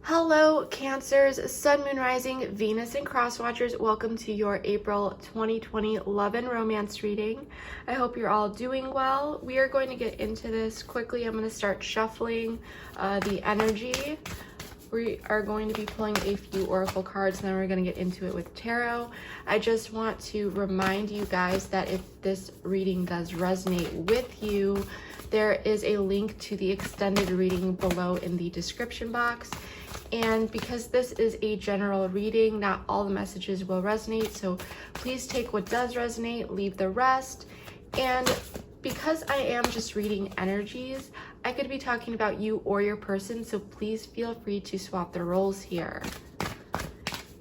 Hello, Cancers, Sun, Moon, Rising, Venus, and Cross Watchers. Welcome to your April 2020 love and romance reading. I hope you're all doing well. We are going to get into this quickly. I'm going to start shuffling the energy. We are going to be pulling a few oracle cards, and then we're going to get into it with tarot. I just want to remind you guys that if this reading does resonate with you, there is a link to the extended reading below in the description box. And because this is a general reading, not all the messages will resonate, so please take what does resonate, leave the rest. And because I am just reading energies, I could be talking about you or your person, so please feel free to swap the roles here.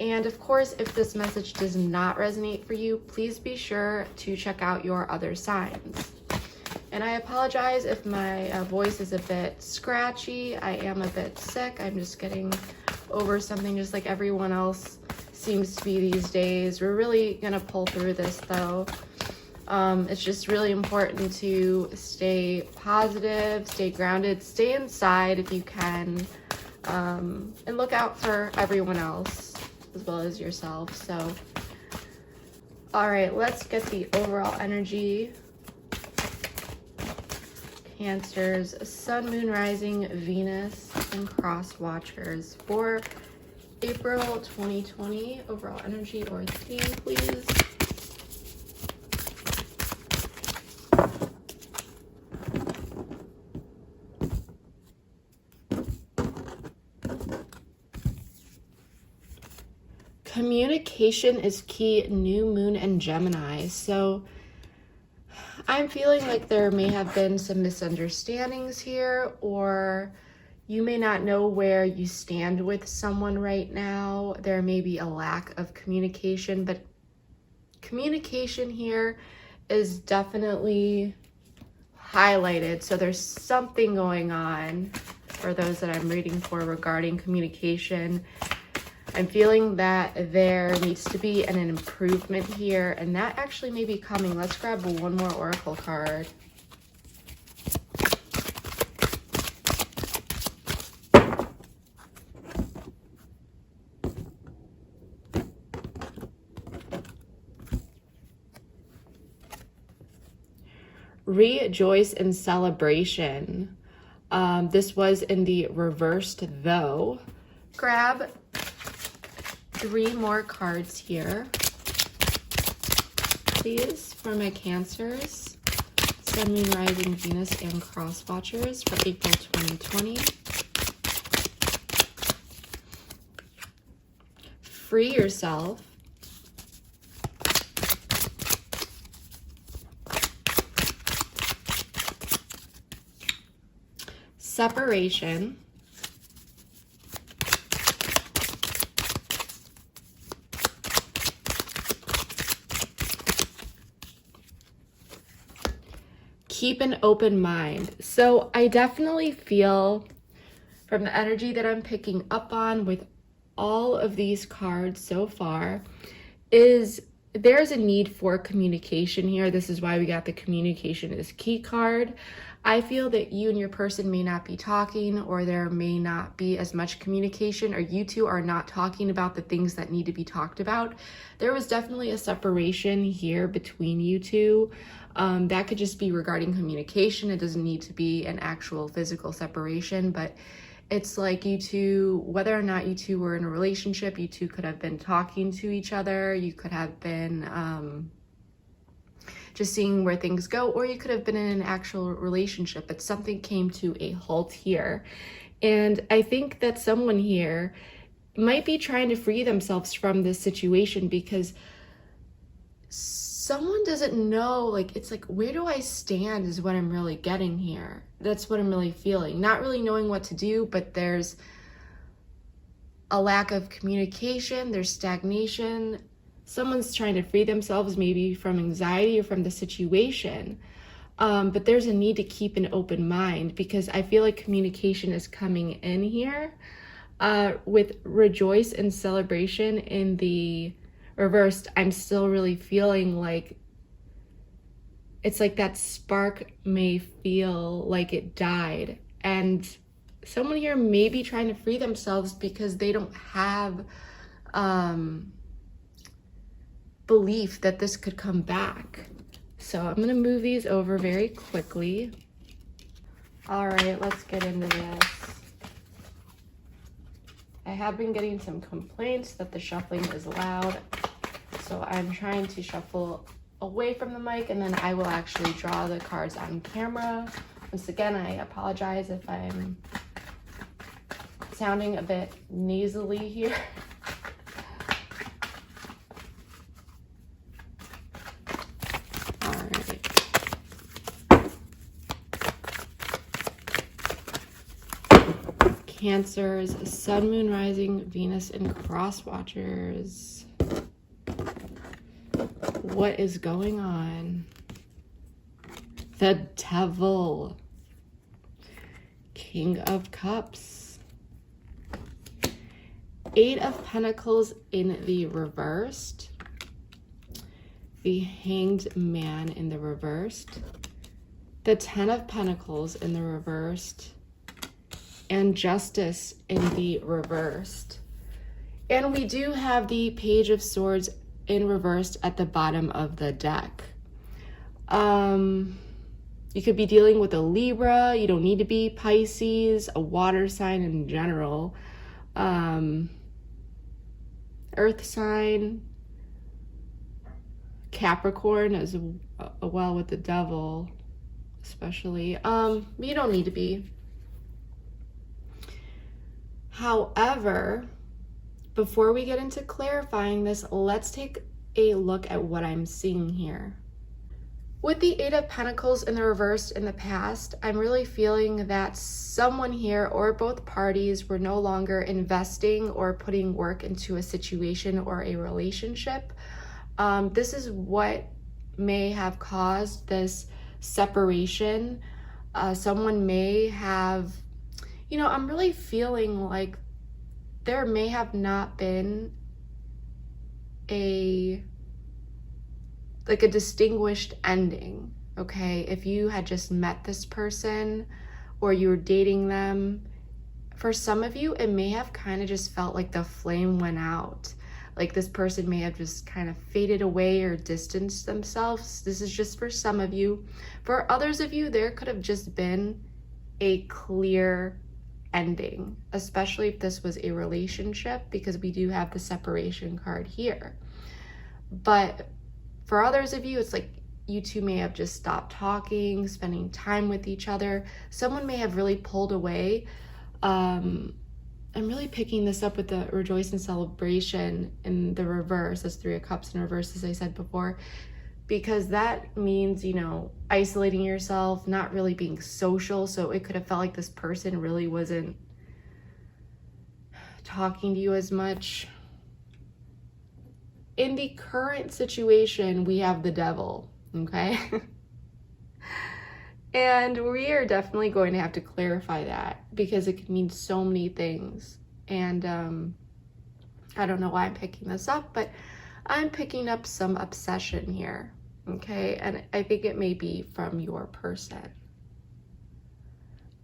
And of course, if this message does not resonate for you, please be sure to check out your other signs. And I apologize if my voice is a bit scratchy. I am a bit sick. I'm just getting over something just like everyone else seems to be these days. We're really gonna pull through this though. It's just really important to stay positive, stay grounded, stay inside if you can, and look out for everyone else as well as yourself. So, all right, let's get the overall energy. Cancers, Sun, Moon, Rising, Venus, and Cross Watchers for April 2020. Overall energy or theme, please. Communication is key, new moon and Gemini. So I'm feeling like there may have been some misunderstandings here, or you may not know where you stand with someone right now. There may be a lack of communication, but communication here is definitely highlighted. So there's something going on for those that I'm reading for regarding communication. I'm feeling that there needs to be an improvement here, and that actually may be coming. Let's grab one more oracle card. Rejoice in celebration. This was in the reversed though. Grab 3 more cards here, please, for my Cancers, Sun, Moon, Rising, Venus, and Cross Watchers for April 2020. Free yourself. Separation. Keep an open mind. So I definitely feel from the energy that I'm picking up on with all of these cards so far is there's a need for communication here. This is why we got the communication is key card. I feel that you and your person may not be talking, or there may not be as much communication, or you two are not talking about the things that need to be talked about. There was definitely a separation here between you two. That could just be regarding communication. It doesn't need to be an actual physical separation, but it's like you two, whether or not you two were in a relationship, you two could have been talking to each other. You could have been just seeing where things go, or you could have been in an actual relationship, but something came to a halt here. And I think that someone here might be trying to free themselves from this situation because someone doesn't know, like, it's like, where do I stand is what I'm really getting here. That's what I'm really feeling. Not really knowing what to do, but there's a lack of communication, there's stagnation. Someone's trying to free themselves maybe from anxiety or from the situation. But there's a need to keep an open mind because I feel like communication is coming in here. With rejoice and celebration in the reversed, I'm still really feeling like it's like that spark may feel like it died, and someone here may be trying to free themselves because they don't have belief that this could come back. So I'm going to move these over very quickly. All right, let's get into this. I have been getting some complaints that the shuffling is loud, so I'm trying to shuffle away from the mic, and then I will actually draw the cards on camera. Once again, I apologize if I'm sounding a bit nasally here. All right. Cancers, Sun, Moon, Rising, Venus, and Cross Watchers. What is going on? The Devil. King of Cups. Eight of Pentacles in the reversed. The Hanged Man in the reversed. The Ten of Pentacles in the reversed. And Justice in the reversed. And we do have the Page of Swords in reversed at the bottom of the deck. You could be dealing with a Libra. You don't need to be Pisces, a water sign in general. Earth sign. Capricorn as well with the Devil, especially. You don't need to be. However, before we get into clarifying this, let's take a look at what I'm seeing here. With the Eight of Pentacles in the reversed in the past, I'm really feeling that someone here or both parties were no longer investing or putting work into a situation or a relationship. This is what may have caused this separation. Someone may have, I'm really feeling like there may have not been a distinguished ending, okay? If you had just met this person or you were dating them, for some of you, it may have kind of just felt like the flame went out. Like this person may have just kind of faded away or distanced themselves. This is just for some of you. For others of you, there could have just been a clear ending, especially if this was a relationship, because we do have the separation card here. But for others of you, it's like you two may have just stopped talking, spending time with each other. Someone may have really pulled away. I'm really picking this up with the Rejoice and Celebration in the reverse, as Three of Cups in reverse, as I said before, because that means, isolating yourself, not really being social. So it could have felt like this person really wasn't talking to you as much. In the current situation, we have the Devil, okay? And we are definitely going to have to clarify that because it could mean so many things. And I don't know why I'm picking this up, but I'm picking up some obsession here, okay? And I think it may be from your person.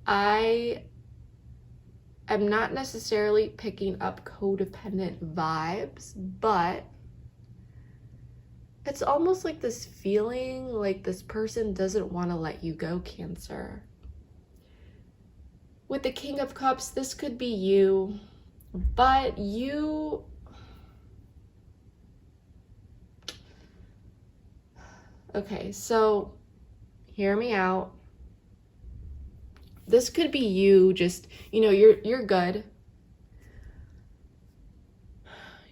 I am not necessarily picking up codependent vibes, but it's almost like this feeling like this person doesn't want to let you go, Cancer. With the King of Cups, this could be you, but you... Okay, so hear me out. This could be you just, you're good.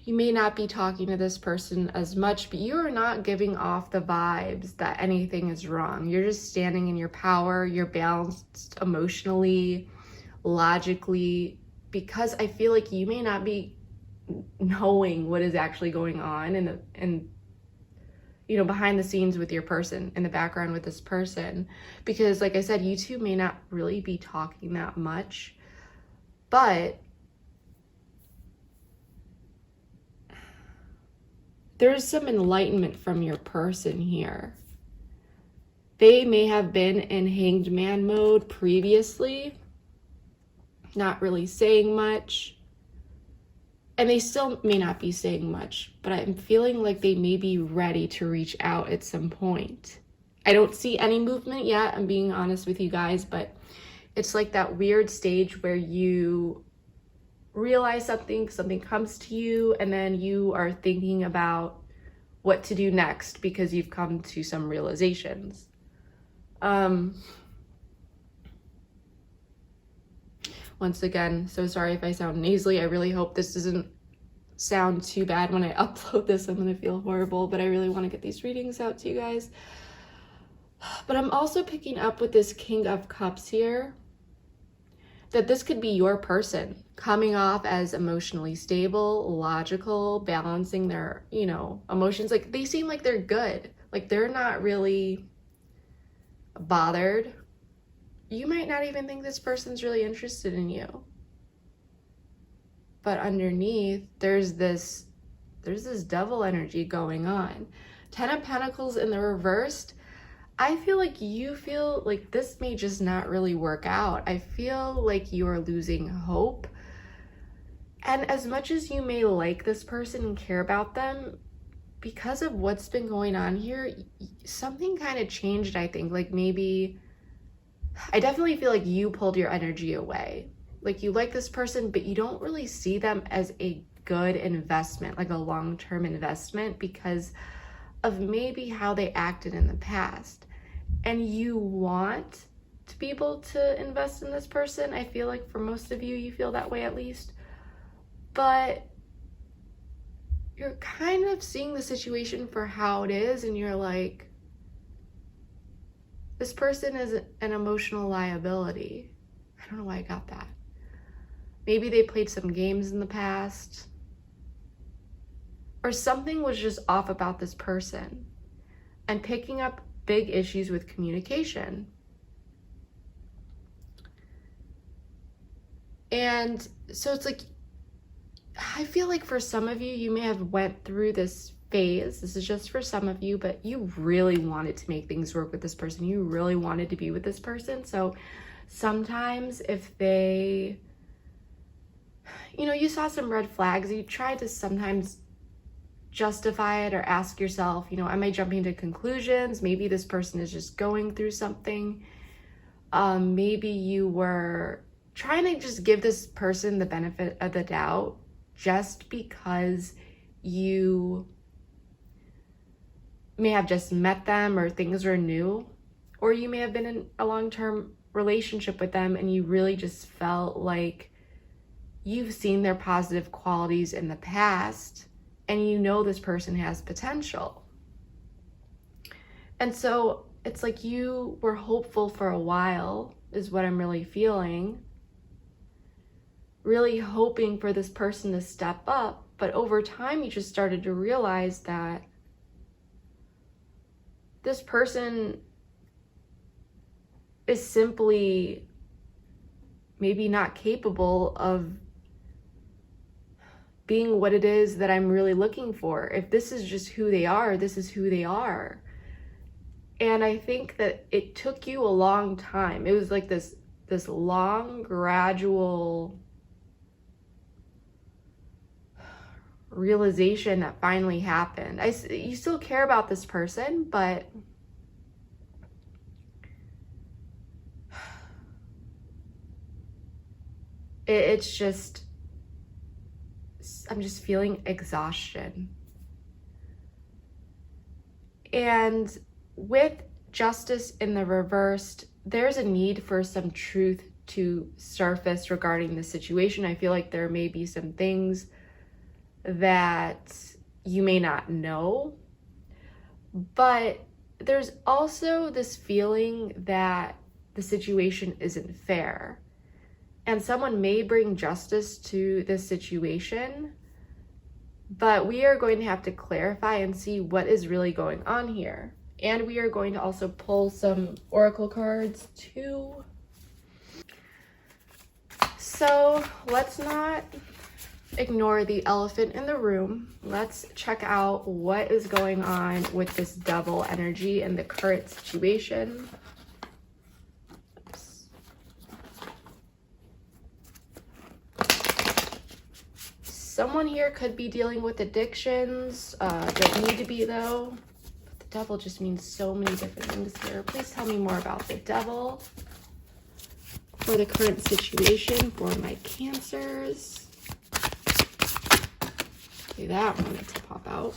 You may not be talking to this person as much, but you are not giving off the vibes that anything is wrong. You're just standing in your power. You're balanced emotionally, logically, because I feel like you may not be knowing what is actually going on and behind the scenes with your person, in the background with this person. Because like I said, you two may not really be talking that much, but there's some enlightenment from your person here. They may have been in Hanged Man mode previously, not really saying much. And they still may not be saying much, but I'm feeling like they may be ready to reach out at some point. I don't see any movement yet, I'm being honest with you guys, but it's like that weird stage where you realize something comes to you, and then you are thinking about what to do next because you've come to some realizations. Once again, so sorry if I sound nasally. I really hope this doesn't sound too bad when I upload this. I'm gonna feel horrible, but I really want to get these readings out to you guys. But I'm also picking up with this King of Cups here, that this could be your person coming off as emotionally stable, logical, balancing their, you know, emotions. Like, they seem like they're good. Like, they're not really bothered. You might not even think this person's really interested in you. But underneath, there's this devil energy going on. 10 of Pentacles in the reversed. I feel like you feel like this may just not really work out. I feel like you are losing hope. And as much as you may like this person and care about them, because of what's been going on here, something kind of changed, I think. Like, maybe, I definitely feel like you pulled your energy away. Like, you like this person, but you don't really see them as a good investment, like a long-term investment, because of maybe how they acted in the past. And you want to be able to invest in this person. I feel like for most of you, you feel that way at least. But you're kind of seeing the situation for how it is, and you're like, this person is an emotional liability. I don't know why I got that. Maybe they played some games in the past, or something was just off about this person, and picking up big issues with communication. And so it's like, I feel like for some of you, you may have went through this phase. This is just for some of you, but you really wanted to make things work with this person. You really wanted to be with this person. So sometimes if they, you know, you saw some red flags, you tried to sometimes justify it or ask yourself, you know, am I jumping to conclusions? Maybe this person is just going through something. Maybe you were trying to just give this person the benefit of the doubt just because you may have just met them or things were new, or you may have been in a long-term relationship with them and you really just felt like you've seen their positive qualities in the past and you know this person has potential. And so it's like you were hopeful for a while, is what I'm really feeling. Really hoping for this person to step up, but over time you just started to realize that this person is simply maybe not capable of being what it is that I'm really looking for. If this is just who they are, this is who they are. And I think that it took you a long time. It was like this long, gradual realization that finally happened. You still care about this person, but it's just, I'm just feeling exhaustion. And with justice in the reversed, there's a need for some truth to surface regarding the situation. I feel like there may be some things that you may not know, but there's also this feeling that the situation isn't fair, and someone may bring justice to this situation, but we are going to have to clarify and see what is really going on here. And we are going to also pull some oracle cards too. So let's not ignore the elephant in the room. Let's check out what is going on with this devil energy in the current situation. Oops. Someone here could be dealing with addictions. Don't need to be though. But the devil just means so many different things here. Please tell me more about the devil for the current situation for my Cancers. Okay, that wanted to pop out.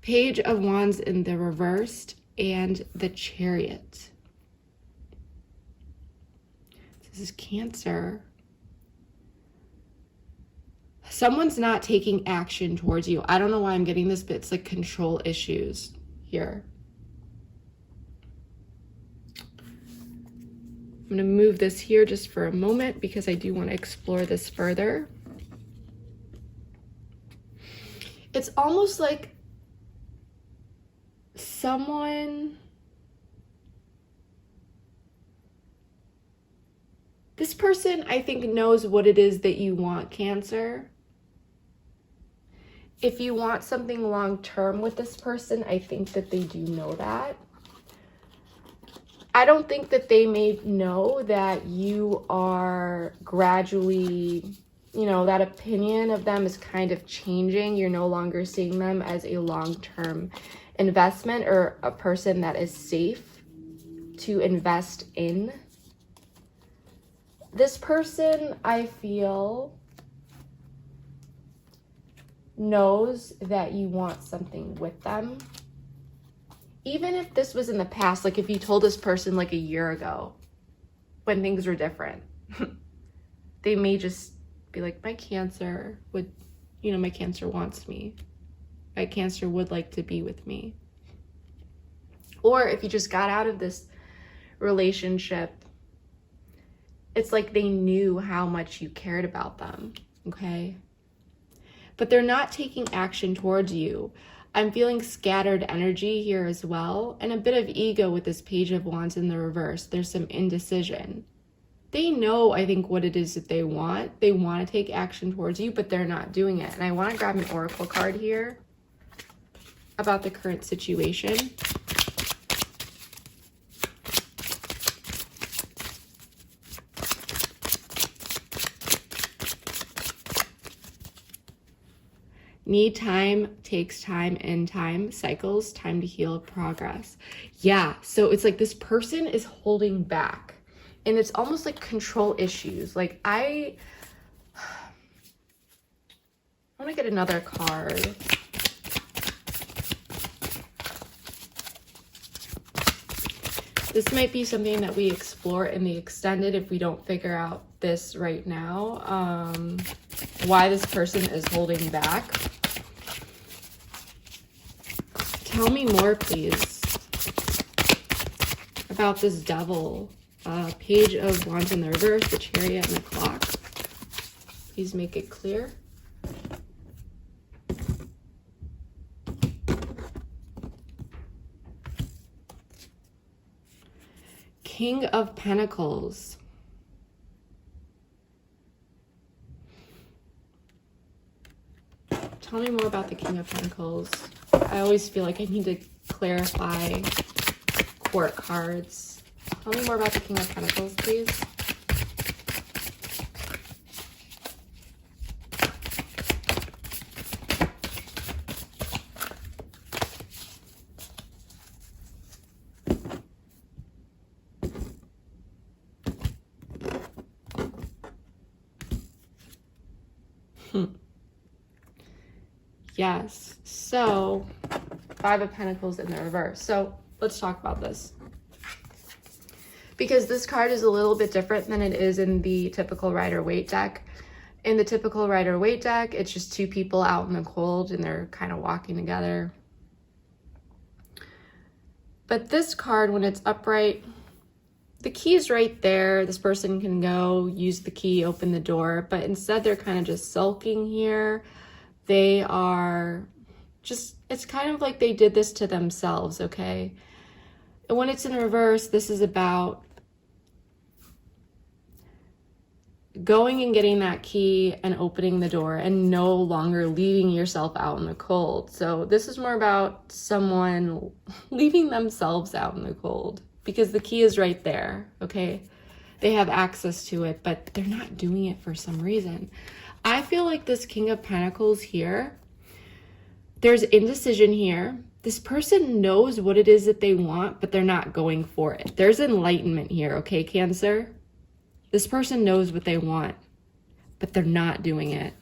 Page of Wands in the reversed and the Chariot. This is Cancer. Someone's not taking action towards you. I don't know why I'm getting this, but it's like control issues here. I'm going to move this here just for a moment because I do want to explore this further. It's almost like someone... This person, I think, knows what it is that you want, Cancer. If you want something long-term with this person, I think that they do know that. I don't think that they may know that you are gradually, you know, that opinion of them is kind of changing. You're no longer seeing them as a long-term investment or a person that is safe to invest in. This person, I feel, knows that you want something with them. Even if this was in the past, like if you told this person like a year ago when things were different, they may just be like, my Cancer would, you know, my Cancer wants me. My Cancer would like to be with me. Or if you just got out of this relationship, it's like they knew how much you cared about them, okay? But they're not taking action towards you. I'm feeling scattered energy here as well, and a bit of ego with this Page of Wands in the reverse. There's some indecision. They know, I think, what it is that they want. They want to take action towards you, but they're not doing it. And I want to grab an oracle card here about the current situation. Need time, takes time, and time cycles, time to heal, progress. Yeah, so it's like this person is holding back, and it's almost like control issues. Like I want to get another card. This might be something that we explore in the extended if we don't figure out this right now. Why this person is holding back. Tell me more, please, about this devil. Page of Wands in the reverse, the Chariot, and the Clock. Please make it clear. King of Pentacles. Tell me more about the King of Pentacles. I always feel like I need to clarify court cards. Tell me more about the King of Pentacles, please. Yes, so 5 of Pentacles in the reverse. So let's talk about this. Because this card is a little bit different than it is in the typical Rider-Waite deck. In the typical Rider-Waite deck, it's just 2 people out in the cold and they're kind of walking together. But this card, when it's upright, the key is right there. This person can go, use the key, open the door, but instead they're kind of just sulking here. They are just, it's kind of like they did this to themselves, okay? And when it's in reverse, this is about going and getting that key and opening the door and no longer leaving yourself out in the cold. So this is more about someone leaving themselves out in the cold because the key is right there, okay? They have access to it, but they're not doing it for some reason. I feel like this King of Pentacles here, there's indecision here. This person knows what it is that they want, but they're not going for it. There's enlightenment here, okay, Cancer? This person knows what they want, but they're not doing it.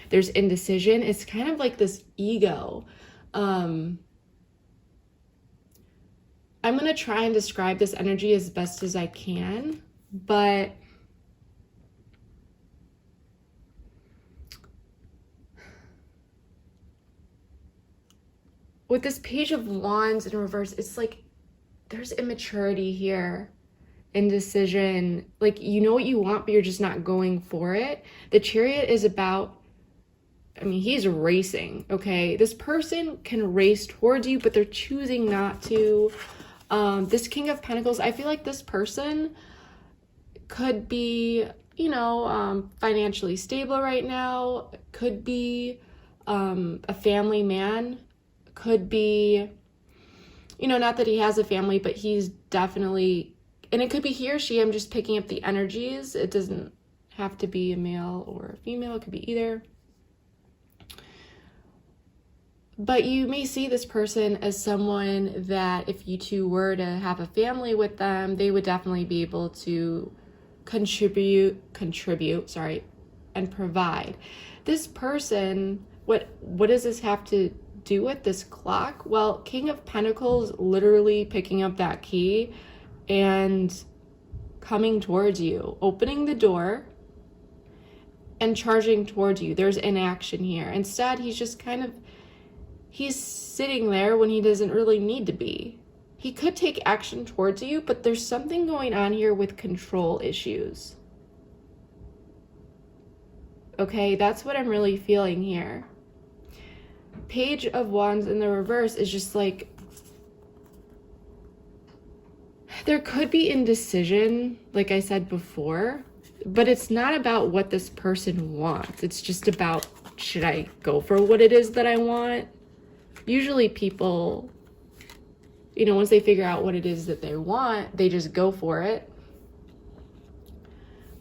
There's indecision. It's kind of like this ego. I'm going to try and describe this energy as best as I can, but with this Page of Wands in reverse, it's like there's immaturity here, indecision. Like, you know what you want, but you're just not going for it. The Chariot is about, I mean, he's racing, okay? This person can race towards you, but they're choosing not to. This King of Pentacles, I feel like this person could be, you know, financially stable right now, could be a family man, could be, you know, not that he has a family, but he's definitely, and it could be he or she. I'm just picking up the energies. It doesn't have to be a male or a female. It could be either. But you may see this person as someone that if you two were to have a family with them, they would definitely be able to contribute, and provide. This person, what does this have to do with this clock? Well, King of Pentacles literally picking up that key and coming towards you, opening the door and charging towards you. There's inaction here. Instead, he's just kind of, he's sitting there when he doesn't really need to be. He could take action towards you, but there's something going on here with control issues. Okay, that's what I'm really feeling here. Page of Wands in the reverse is just like, there could be indecision, like I said before, but it's not about what this person wants. It's just about, should I go for what it is that I want? Usually people, you know, once they figure out what it is that they want, they just go for it.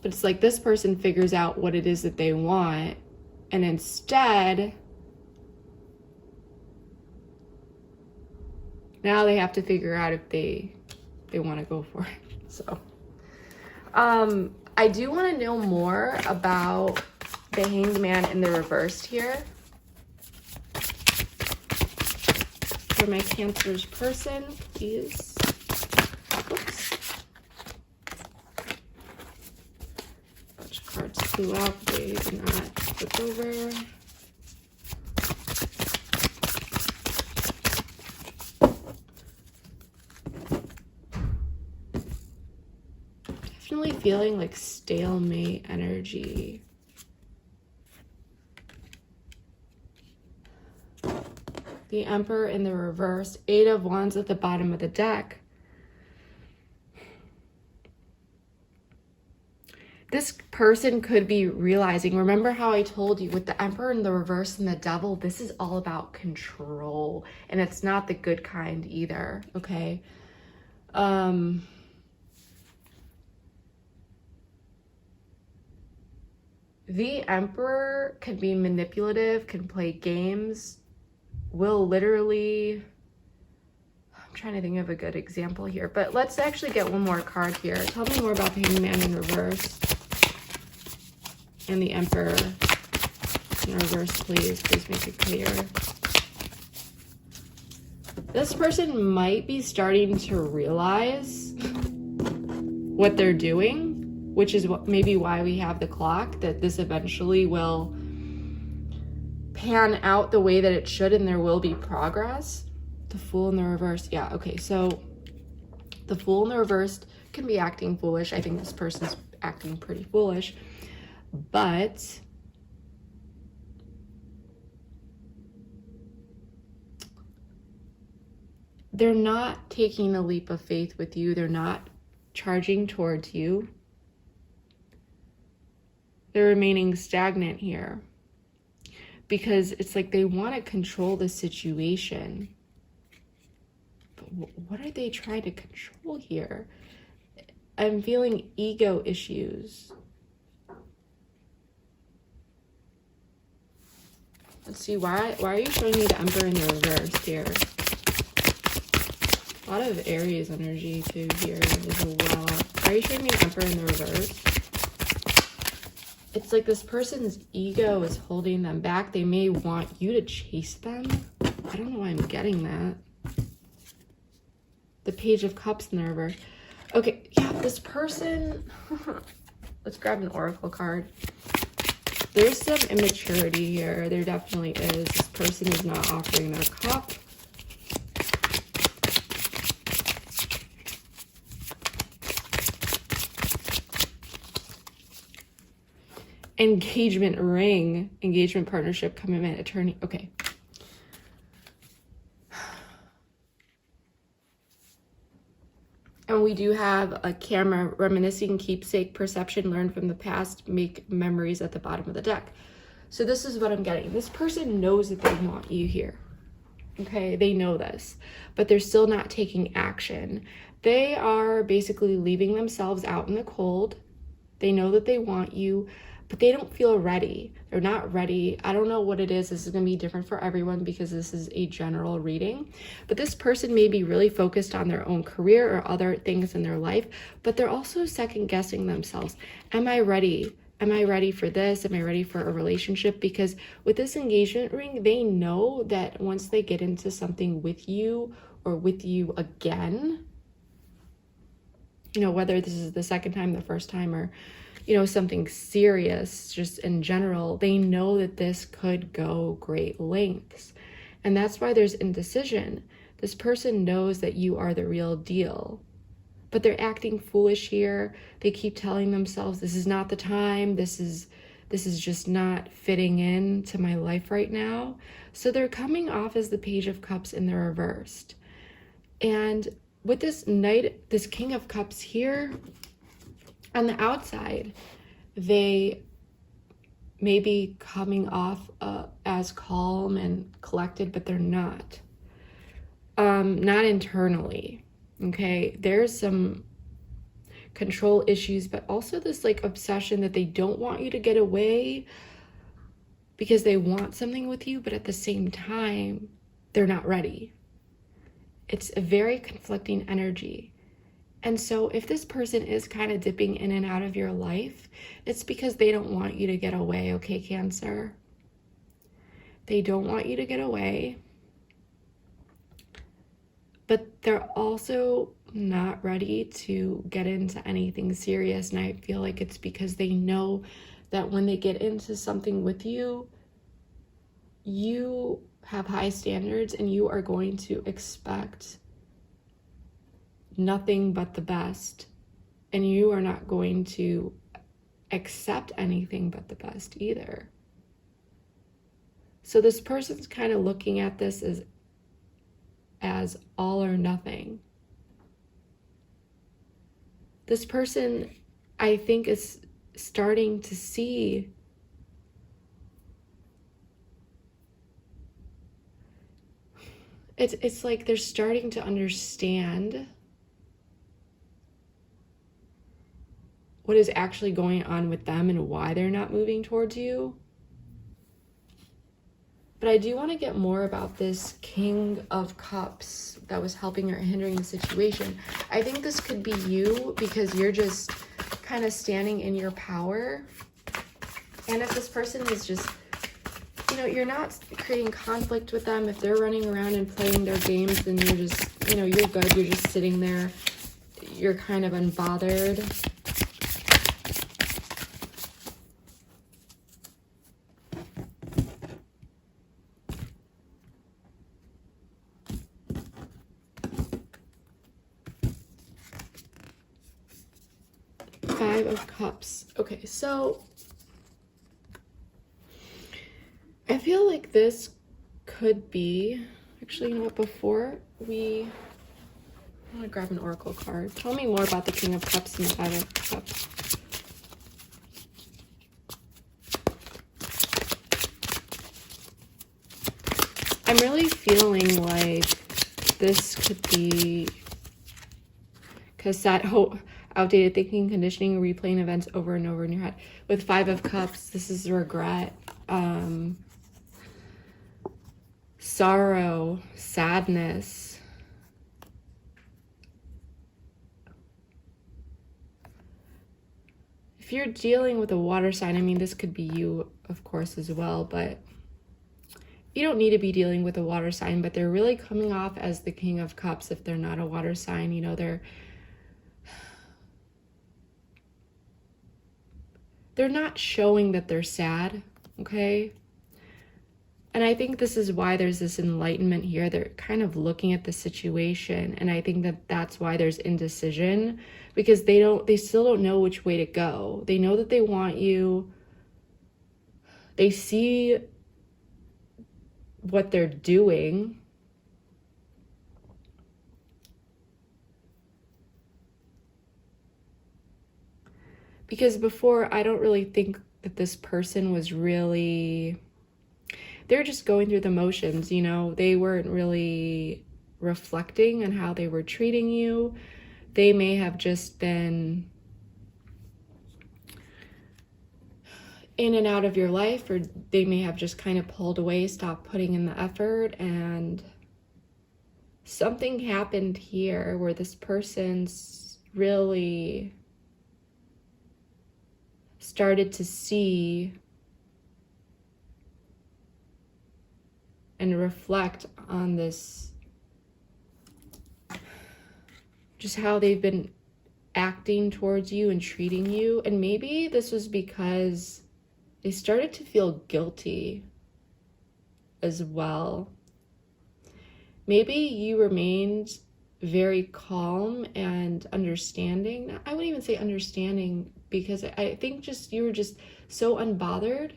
But it's like this person figures out what it is that they want, and instead, now they have to figure out if they want to go for it. So, I do want to know more about the Hanged Man in the reversed here. For my Cancer's person, please. Oops. A bunch of cards flew out. They did not flip over. Definitely feeling like stalemate energy. The Emperor in the reverse, 8 of Wands at the bottom of the deck. This person could be realizing, remember how I told you with the Emperor in the reverse and the Devil, this is all about control, and it's not the good kind either, okay? The Emperor can be manipulative, can play games, will literally, I'm trying to think of a good example here, but let's actually get one more card here. Tell me more about the Hanged Man in reverse and the Emperor in reverse, please. Please make it clear. This person might be starting to realize what they're doing, which is what maybe why we have the clock, that this eventually will pan out the way that it should and there will be progress. The Fool in the reverse. Yeah, okay, so the Fool in the reverse can be acting foolish. I think this person's acting pretty foolish, but they're not taking a leap of faith with you. They're not charging towards you. They're remaining stagnant here because it's like they want to control the situation. But what are they trying to control here? I'm feeling ego issues. Let's see, why are you showing me the Emperor in the reverse here? A lot of Aries energy too here as well. Why are you showing me the Emperor in the reverse? It's like this person's ego is holding them back. They may want you to chase them. I don't know why I'm getting that. The Page of Cups in the reverse. Okay, yeah, this person... Let's grab an oracle card. There's some immaturity here. There definitely is. This person is not offering their cup. Engagement ring, engagement, partnership, commitment, attorney. Okay. And we do have a camera, reminiscing, keepsake, perception, learn from the past, make memories at the bottom of the deck. So this is what I'm getting. This person knows that they want you here. Okay, they know this, but they're still not taking action. They are basically leaving themselves out in the cold. They know that they want you, but they don't feel ready. They're not ready. I don't know what it is. This is going to be different for everyone because this is a general reading. But this person may be really focused on their own career or other things in their life, but they're also second guessing themselves. Am I ready? Am I ready for this? Am I ready for a relationship? Because with this engagement ring, they know that once they get into something with you or with you again, you know, whether this is the second time, the first time, or you know, something serious just in general, they know that this could go great lengths. And that's why there's indecision. This person knows that you are the real deal, but they're acting foolish here. They keep telling themselves, this is not the time. This is just not fitting in to my life right now. So they're coming off as the Page of Cups in the reversed. And with this Knight, this King of Cups here, on the outside, they may be coming off as calm and collected, but they're not. Not internally, okay? There's some control issues, but also this like obsession that they don't want you to get away because they want something with you, but at the same time, they're not ready. It's a very conflicting energy. And so if this person is kind of dipping in and out of your life, it's because they don't want you to get away, okay, Cancer? They don't want you to get away. But they're also not ready to get into anything serious. And I feel like it's because they know that when they get into something with you, you have high standards and you are going to expect nothing but the best, and you are not going to accept anything but the best either. So this person's kind of looking at this as all or nothing. This person, I think, is starting to see it's like they're starting to understand what is actually going on with them and why they're not moving towards you. But I do want to get more about this King of Cups that was helping or hindering the situation. I think this could be you because you're just kind of standing in your power. And if this person is just, you know, you're not creating conflict with them. If they're running around and playing their games, then you're just, you know, you're good. You're just sitting there. You're kind of unbothered. Five of Cups. Okay, so I feel like this could be, actually, you know what, before I'm gonna grab an oracle card. Tell me more about the King of Cups and the Five of Cups. I'm really feeling like this could be, because that, outdated thinking, conditioning, replaying events over and over in your head. With 5 of Cups, this is regret, sorrow, sadness. If you're dealing with a water sign, I mean, this could be you, of course, as well, but you don't need to be dealing with a water sign, but they're really coming off as the King of Cups if they're not a water sign. You know, they're not showing that they're sad, okay? And I think this is why there's this enlightenment here. They're kind of looking at the situation, and I think that that's why there's indecision, because they still don't know which way to go. They know that they want you. They see what they're doing. Because before, I don't really think that this person was really, they're just going through the motions, you know. They weren't really reflecting on how they were treating you. They may have just been in and out of your life, or they may have just kind of pulled away, stopped putting in the effort, and something happened here where this person's really started to see and reflect on this, just how they've been acting towards you and treating you. And maybe this was because they started to feel guilty as well. Maybe you remained very calm and understanding. I wouldn't even say understanding, because I think just you were just so unbothered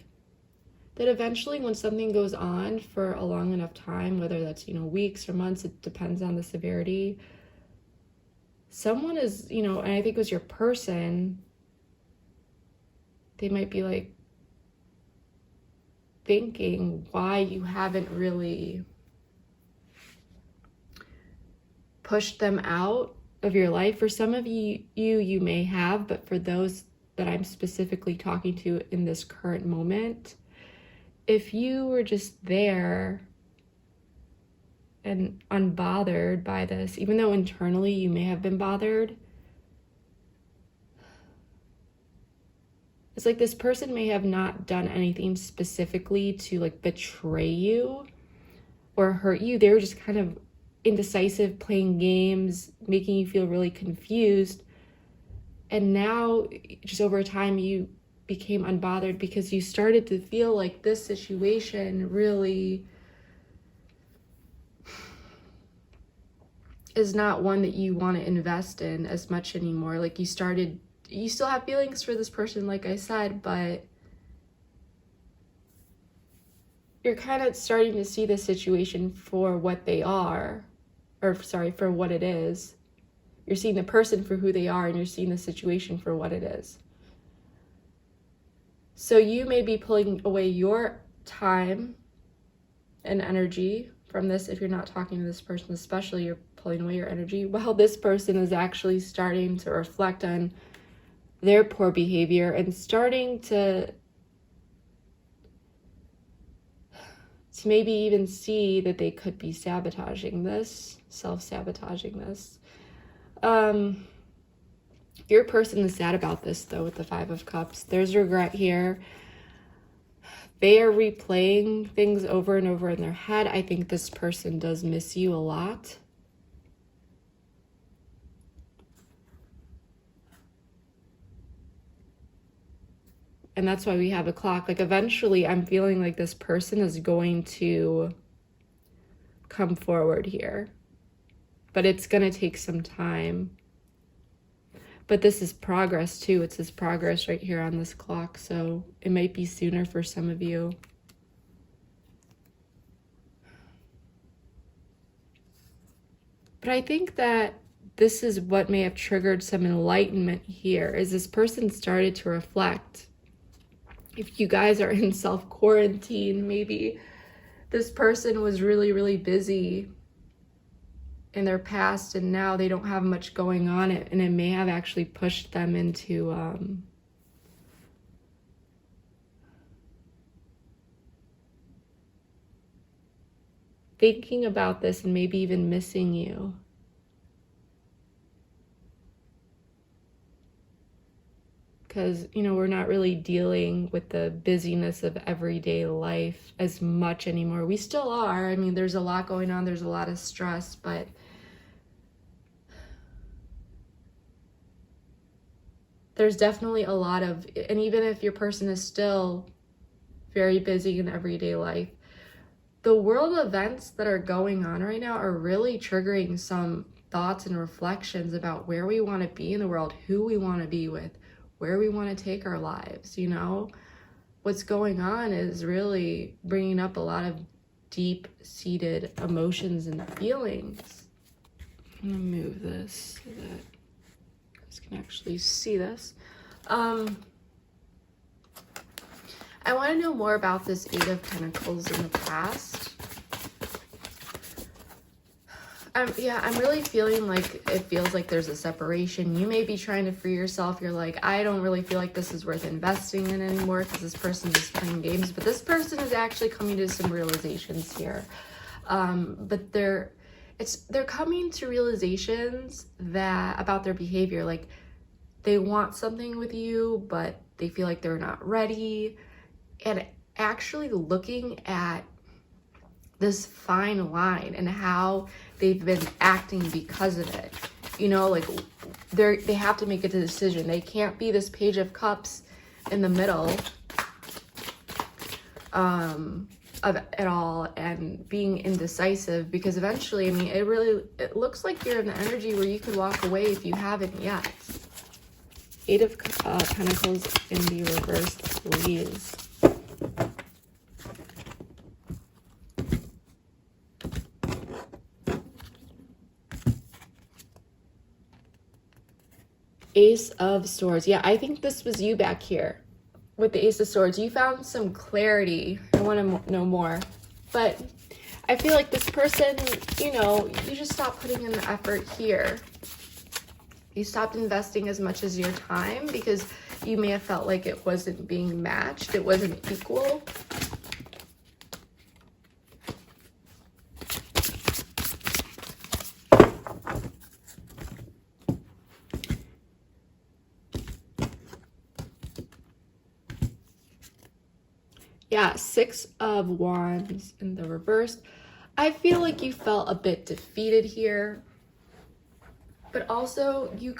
that eventually when something goes on for a long enough time, whether that's, you know, weeks or months, it depends on the severity, someone is, you know, and I think it was your person, they might be like thinking why you haven't really pushed them out of your life. For some of you may have, but for those that I'm specifically talking to in this current moment, if you were just there and unbothered by this, even though internally you may have been bothered, it's like this person may have not done anything specifically to like betray you or hurt you. They were just kind of indecisive, playing games, making you feel really confused. And now, just over time, you became unbothered because you started to feel like this situation really is not one that you want to invest in as much anymore. Like you still have feelings for this person, like I said, but you're kind of starting to see the situation for what they are, for what it is. You're seeing the person for who they are, and you're seeing the situation for what it is. So you may be pulling away your time and energy from this. If you're not talking to this person, especially, you're pulling away your energy, while this person is actually starting to reflect on their poor behavior and starting to maybe even see that they could be sabotaging this, self-sabotaging this. Your person is sad about this, though, with the 5 of Cups. There's regret here. They are replaying things over and over in their head. I think this person does miss you a lot. And that's why we have a clock. Like, eventually, I'm feeling like this person is going to come forward here. But it's going to take some time. But this is progress, too. It says progress right here on this clock. So it might be sooner for some of you. But I think that this is what may have triggered some enlightenment here, is this person started to reflect. If you guys are in self-quarantine, maybe this person was really, really busy in their past, and now they don't have much going on, and it may have actually pushed them into thinking about this and maybe even missing you. Because, you know, we're not really dealing with the busyness of everyday life as much anymore. We still are. I mean, there's a lot going on. There's a lot of stress, but there's definitely a lot of, and even if your person is still very busy in everyday life, the world events that are going on right now are really triggering some thoughts and reflections about where we want to be in the world, who we want to be with, where we want to take our lives. You know, what's going on is really bringing up a lot of deep-seated emotions and feelings. I'm gonna move this so that you guys can actually see this. I want to know more about this Eight of Pentacles in the past. Yeah, I'm really feeling like it feels like there's a separation. You may be trying to free yourself. You're like, I don't really feel like this is worth investing in anymore because this person is playing games. But this person is actually coming to some realizations here. But they're coming to realizations that about their behavior. Like, they want something with you, but they feel like they're not ready. And actually looking at this fine line and how they've been acting because of it. You know, like they have to make a decision. They can't be this Page of Cups in the middle of it all and being indecisive, because eventually, I mean, it looks like you're in the energy where you could walk away if you haven't yet. Eight of Pentacles in the reverse, please. Ace of Swords. Yeah, I think this was you back here with the Ace of Swords. You found some clarity. I want to know more. But I feel like this person, you know, you just stopped putting in the effort here. You stopped investing as much as your time because you may have felt like it wasn't being matched. It wasn't equal. Yeah, Six of Wands in the reverse. I feel like you felt a bit defeated here. But also, you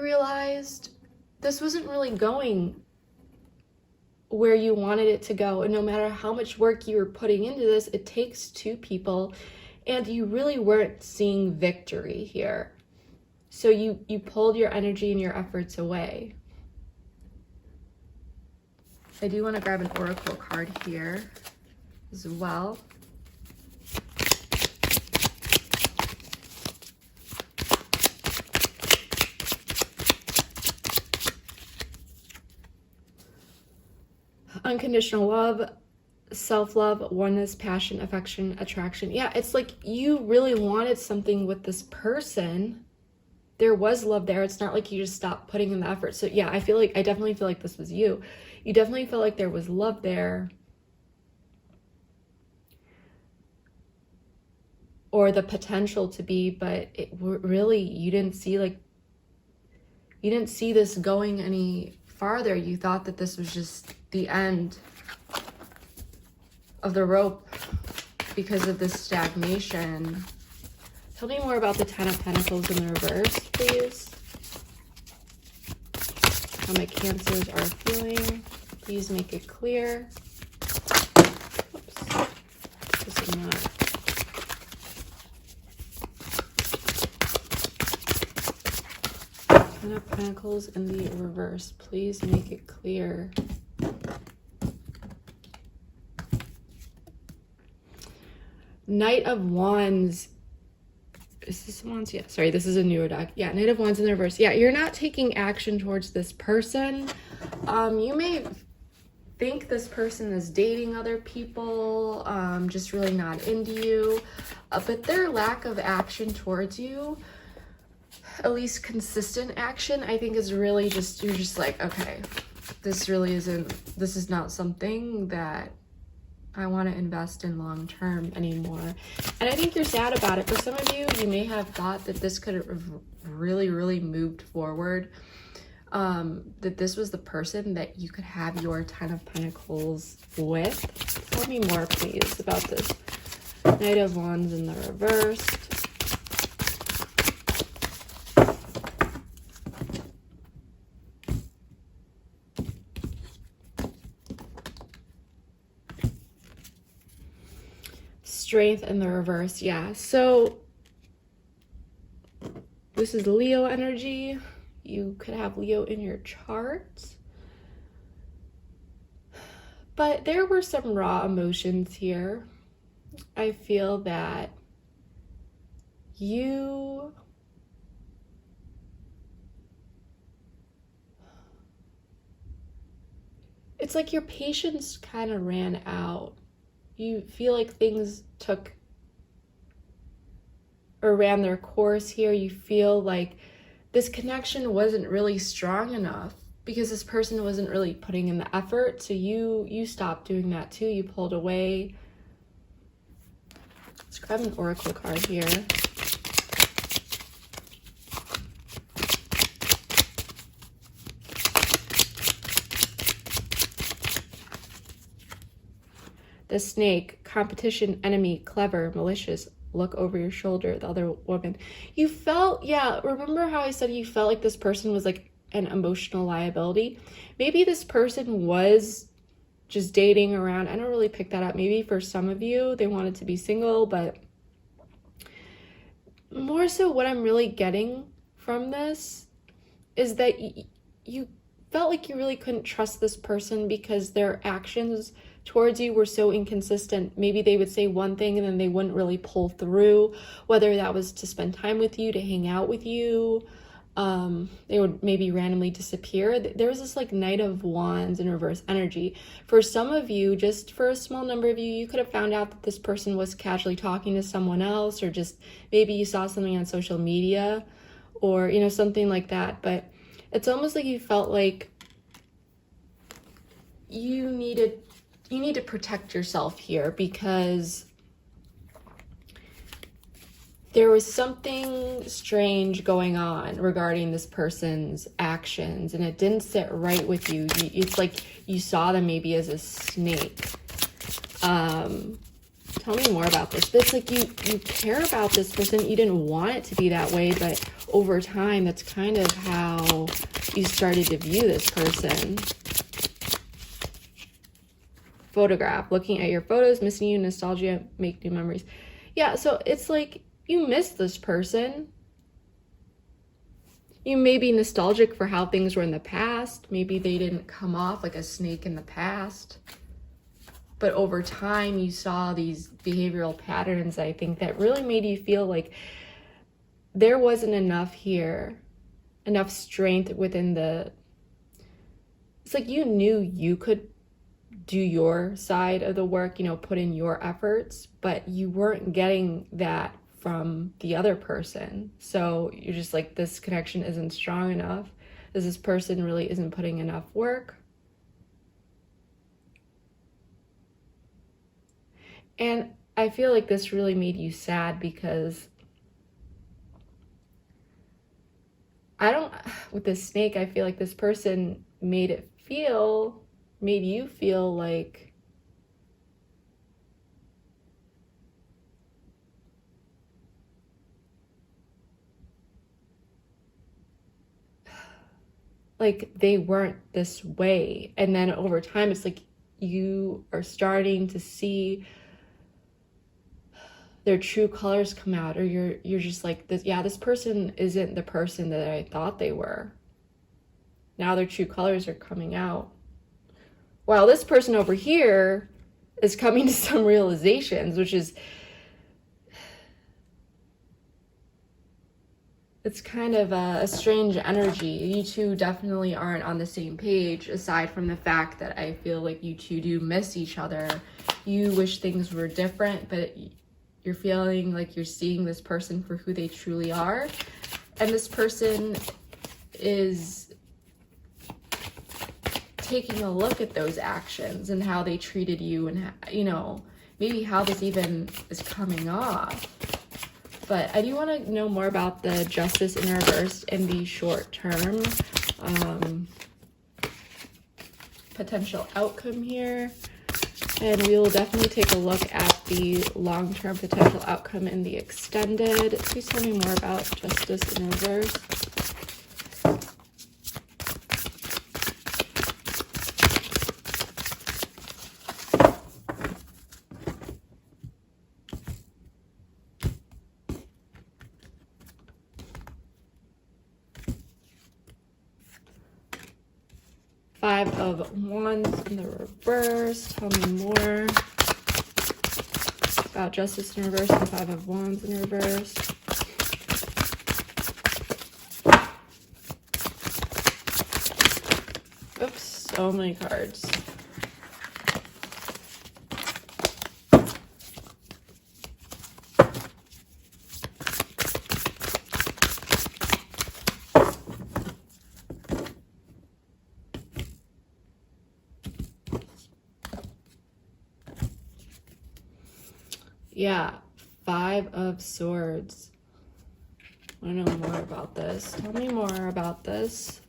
realized this wasn't really going where you wanted it to go. And no matter how much work you were putting into this, it takes two people. And you really weren't seeing victory here. So you pulled your energy and your efforts away. I do want to grab an oracle card here as well. Unconditional love, self-love, oneness, passion, affection, attraction. Yeah, it's like you really wanted something with this person. There was love there. It's not like you just stopped putting in the effort. So yeah, I definitely feel like this was you. You definitely feel like there was love there. Or the potential to be, but really, you didn't see this going any farther. You thought that this was just the end of the rope because of this stagnation. Tell me more about the Ten of Pentacles in the reverse, please. How my Cancers are feeling. Please make it clear. Oops. This is not. Ten of Pentacles in the reverse. Please make it clear. Knight of Wands. Is this Wands? Yeah, sorry, this is a newer deck. Yeah, Knight of Wands in the reverse. Yeah, you're not taking action towards this person. You may think this person is dating other people, just really not into you, but their lack of action towards you, at least consistent action, I think is really just, you're just like, okay, this is not something that I want to invest in long term anymore. And I think you're sad about it. For some of you, you may have thought that this could have really, really moved forward. That this was the person that you could have your 10 of Pentacles with. Tell me more, please, about this Knight of Wands in the reverse. Strength in the reverse, yeah. So this is Leo energy. You could have Leo in your charts. But there were some raw emotions here. I feel that it's like your patience kind of ran out. You feel like things ran their course here. You feel like this connection wasn't really strong enough because this person wasn't really putting in the effort. So you stopped doing that too. You pulled away. Let's grab an oracle card here. The snake, competition, enemy, clever, malicious, look over your shoulder, the other woman. You felt, yeah, remember how I said you felt like this person was like an emotional liability? Maybe this person was just dating around. I don't really pick that up. Maybe for some of you, they wanted to be single, but more so what I'm really getting from this is that you felt like you really couldn't trust this person because their actions towards you were so inconsistent. Maybe they would say one thing and then they wouldn't really pull through, whether that was to spend time with you, to hang out with you. They would maybe randomly disappear. There was this like Knight of Wands in reverse energy. For some of you, just for a small number of you, you could have found out that this person was casually talking to someone else, or just maybe you saw something on social media or, you know, something like that. But it's almost like you felt like you need to protect yourself here because there was something strange going on regarding this person's actions and it didn't sit right with you. It's like you saw them maybe as a snake. Tell me more about this. It's like you care about this person. You didn't want it to be that way, but over time, that's kind of how you started to view this person. Photograph, looking at your photos, missing you, nostalgia, make new memories. Yeah, so it's like you miss this person. You may be nostalgic for how things were in the past. Maybe they didn't come off like a snake in the past. But over time, you saw these behavioral patterns, I think, that really made you feel like there wasn't enough here, enough strength within the... It's like you knew you could do your side of the work, you know, put in your efforts, but you weren't getting that from the other person. So you're just like, this connection isn't strong enough. This person really isn't putting enough work. And I feel like this really made you sad because with this snake, I feel like this person made you feel like they weren't this way. And then over time, it's like you are starting to see their true colors come out, or you're just like, this person isn't the person that I thought they were. Now their true colors are coming out. While this person over here is coming to some realizations, which is, it's kind of a strange energy. You two definitely aren't on the same page, aside from the fact that I feel like you two do miss each other. You wish things were different, but you're feeling like you're seeing this person for who they truly are. And this person is taking a look at those actions and how they treated you, and, you know, maybe how this even is coming off. But I do want to know more about the Justice in reverse in the short term potential outcome here. And we will definitely take a look at the long-term potential outcome in the extended. Please tell me more about Justice in reverse. Five of Wands in the reverse. Tell me more about Justice in reverse and Five of Wands in reverse. Oops, so many cards. Yeah, Five of Swords. I want to know more about this. Tell me more about this.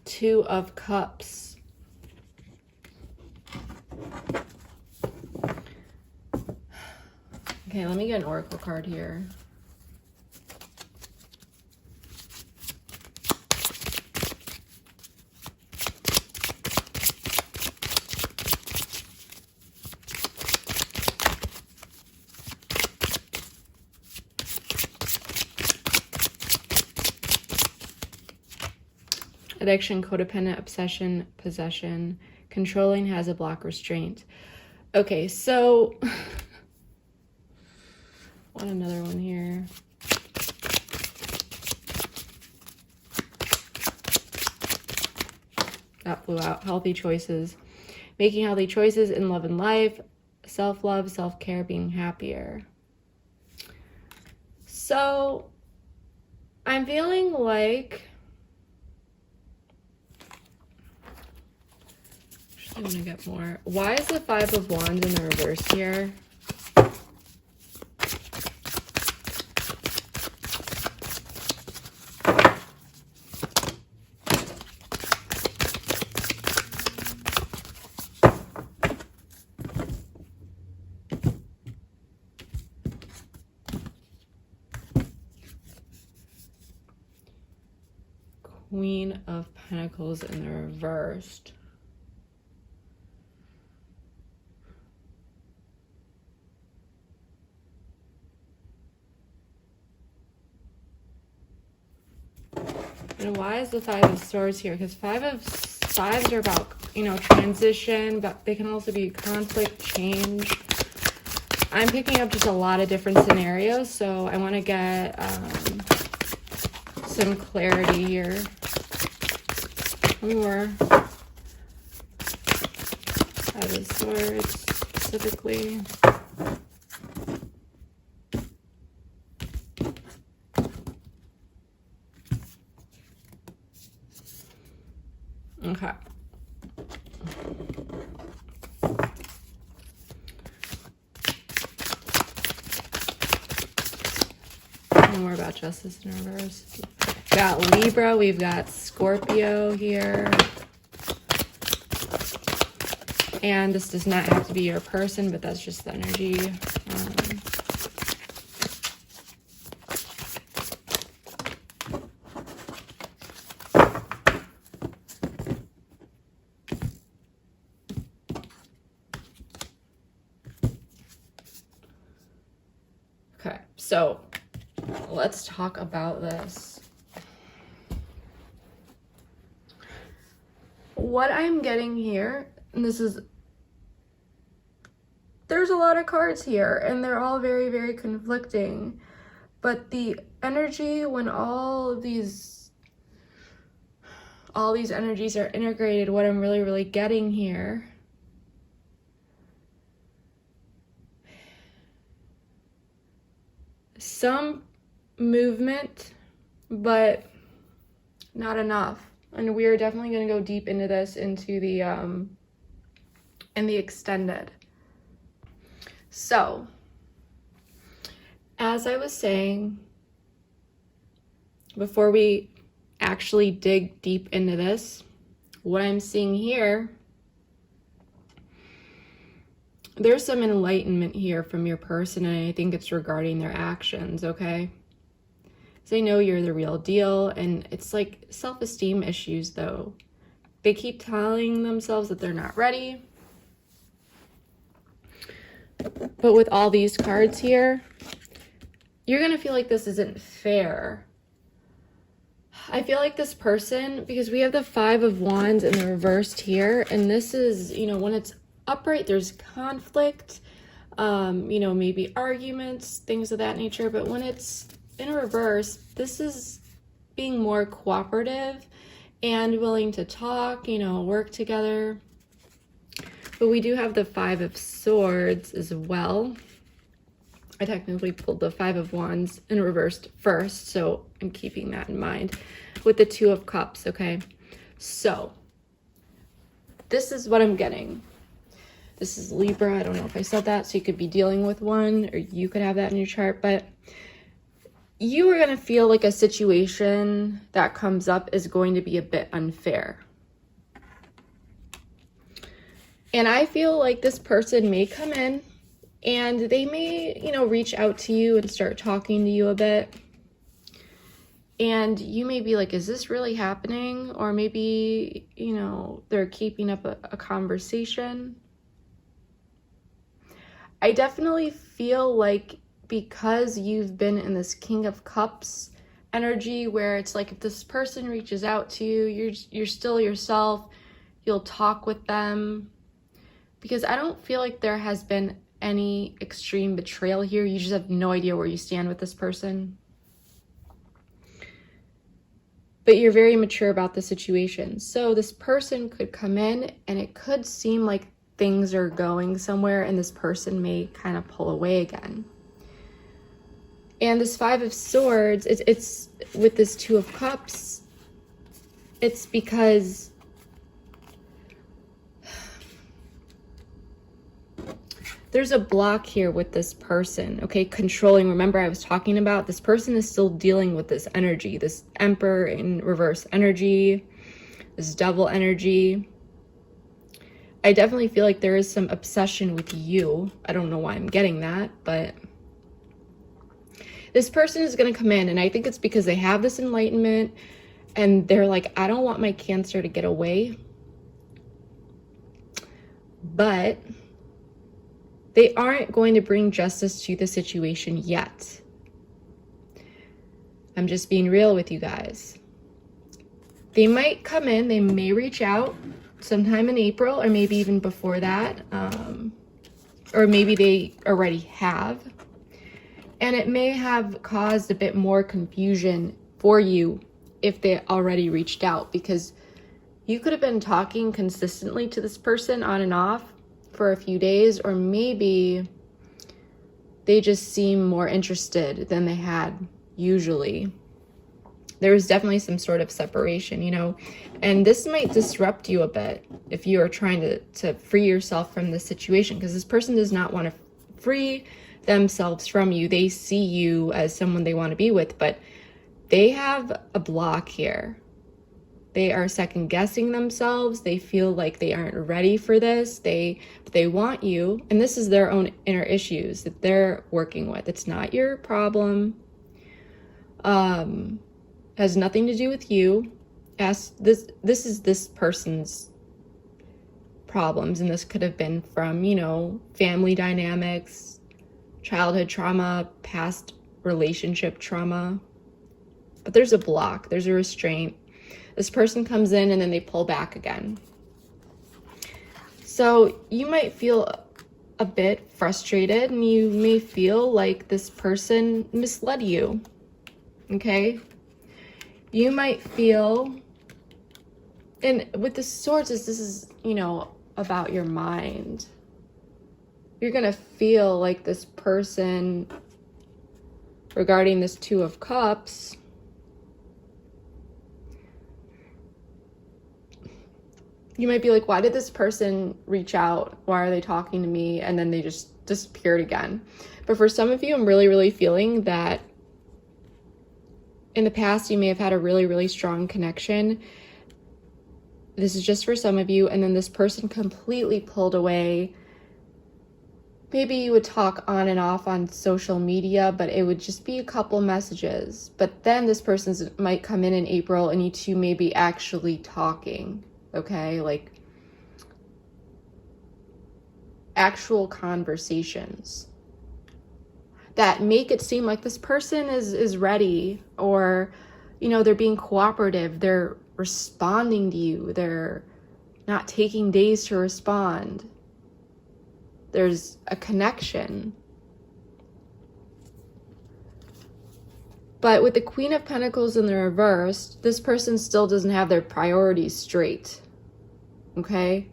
Two of Cups. Okay, let me get an oracle card here. Addiction, codependent, obsession, possession, controlling, has a block, restraint. Okay, so want another one here. That flew out. Healthy choices. Making healthy choices in love and life. Self-love, self-care, being happier. So I'm feeling like I want to get more. Why is the Five of Wands in the reverse here? Queen of Pentacles in the reversed. And why is the Five of Swords here? Because fives are about, you know, transition, but they can also be conflict, change. I'm picking up just a lot of different scenarios, so I want to get some clarity here. More Five of Swords specifically. Okay. More about Justice in reverse. We've got Libra, we've got Scorpio here. And this does not have to be your person, but that's just the energy. Okay, so let's talk about this. What I'm getting here, and there's a lot of cards here, and they're all very, very conflicting. But the energy when all these energies are integrated, what I'm really, really getting here some movement, but not enough. And we are definitely going to go deep into this into the in the extended. So, as I was saying, before we actually dig deep into this, what I'm seeing here, there's some enlightenment here from your person, and I think it's regarding their actions, okay? They know you're the real deal, and it's like self-esteem issues, though. They keep telling themselves that they're not ready. But with all these cards here, you're going to feel like this isn't fair. I feel like this person, because we have the 5 of Wands in the reversed here, and this is, you know, when it's upright, there's conflict, you know, maybe arguments, things of that nature. But when it's in reverse, this is being more cooperative and willing to talk, you know, work together. But we do have the 5 of Swords as well. I technically pulled the 5 of Wands in reversed first, so I'm keeping that in mind. With the 2 of Cups, okay? So, this is what I'm getting. This is Libra. I don't know if I said that, so you could be dealing with one, or you could have that in your chart, but you are going to feel like a situation that comes up is going to be a bit unfair. And I feel like this person may come in and they may, you know, reach out to you and start talking to you a bit. And you may be like, is this really happening? Or maybe, you know, they're keeping up a conversation. I definitely feel like because you've been in this King of Cups energy where it's like if this person reaches out to you, you're still yourself, you'll talk with them. Because I don't feel like there has been any extreme betrayal here. You just have no idea where you stand with this person. But you're very mature about the situation. So this person could come in and it could seem like things are going somewhere and this person may kind of pull away again. And this 5 of Swords, it's with this 2 of Cups, it's because there's a block here with this person, okay? Controlling. Remember, I was talking about this person is still dealing with this energy, this Emperor in reverse energy, this Devil energy. I definitely feel like there is some obsession with you. I don't know why I'm getting that, but this person is going to come in, and I think it's because they have this enlightenment, and they're like, I don't want my Cancer to get away. But they aren't going to bring justice to the situation yet. I'm just being real with you guys. They might come in, they may reach out sometime in April, or maybe even before that, or maybe they already have. And it may have caused a bit more confusion for you if they already reached out, because you could have been talking consistently to this person on and off for a few days, or maybe they just seem more interested than they had usually. There was definitely some sort of separation, you know, and this might disrupt you a bit if you are trying to free yourself from this situation, because this person does not want to free themselves from you. They see you as someone they want to be with, but they have a block here. They are second guessing themselves. They feel like they aren't ready for this. They want you, and this is their own inner issues that they're working with. It's not your problem. Has nothing to do with you. This is this person's problems, and this could have been from, you know, family dynamics, childhood trauma, past relationship trauma. But there's a block, there's a restraint. This person comes in and then they pull back again. So you might feel a bit frustrated, and you may feel like this person misled you, okay? You might feel, and with the Swords, this is, you know, about your mind. You're gonna feel like this person, regarding this Two of Cups, you might be like, why did this person reach out? Why are they talking to me? And then they just disappeared again. But for some of you, I'm really, really feeling that in the past, you may have had a really, really strong connection. This is just for some of you. And then this person completely pulled away. Maybe you would talk on and off on social media, but it would just be a couple messages. But then this person might come in April and you two may be actually talking. Okay, like actual conversations that make it seem like this person is ready, or, you know, they're being cooperative, they're responding to you, they're not taking days to respond. There's a connection. But with the Queen of Pentacles in the reverse, this person still doesn't have their priorities straight, okay?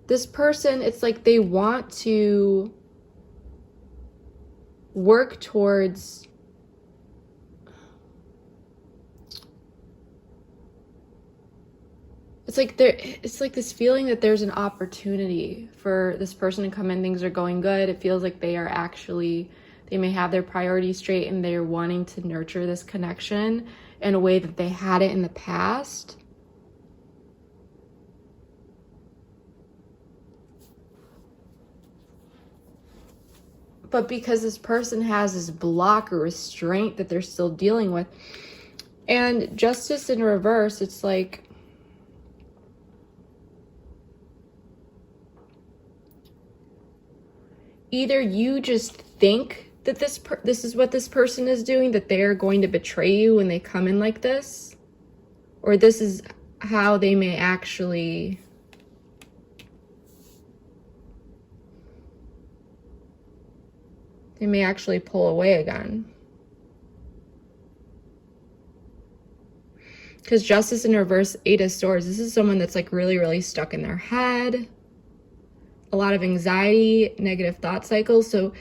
This person, it's like they want to work towards it's like this feeling that there's an opportunity for this person to come in, things are going good. It feels like they are actually, they may have their priorities straight and they're wanting to nurture this connection in a way that they had it in the past. But because this person has this block or restraint that they're still dealing with, and Justice in reverse, it's like either you just think that this is what this person is doing, that they're going to betray you when they come in like this, or this is how they may actually pull away again. Because Justice in reverse, Eight of Swords, this is someone that's like really, really stuck in their head. A lot of anxiety, negative thought cycles. So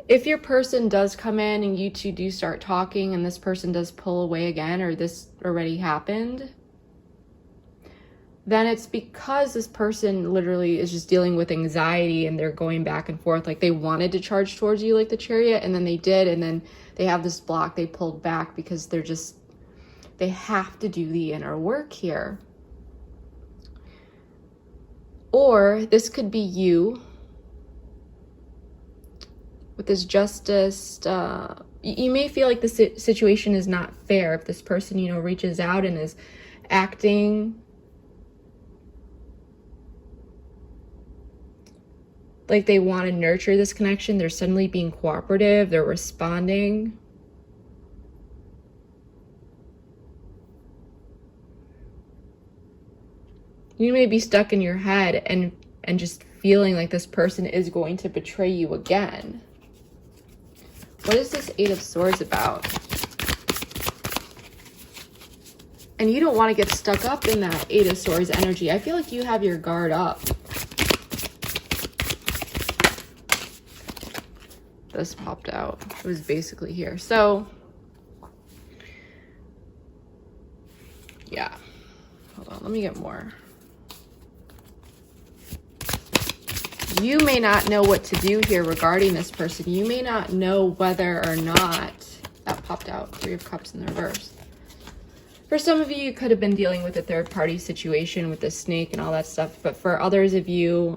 if your person does come in and you two do start talking and this person does pull away again, or this already happened, then it's because this person literally is just dealing with anxiety and they're going back and forth. Like they wanted to charge towards you like the Chariot, and then they did, and then they have this block, they pulled back because they have to do the inner work here. Or this could be you with this Justice. You may feel like the situation is not fair if this person, you know, reaches out and is acting like they want to nurture this connection. They're suddenly being cooperative, they're responding. You may be stuck in your head and just feeling like this person is going to betray you again. What is this Eight of Swords about? And you don't want to get stuck up in that Eight of Swords energy. I feel like you have your guard up. This popped out. It was basically here. So, yeah. Hold on, let me get more. You may not know what to do here regarding this person. You may not know whether or not, that popped out, Three of Cups in the reverse. For some of you, you could have been dealing with a third-party situation with the snake and all that stuff. But for others of you,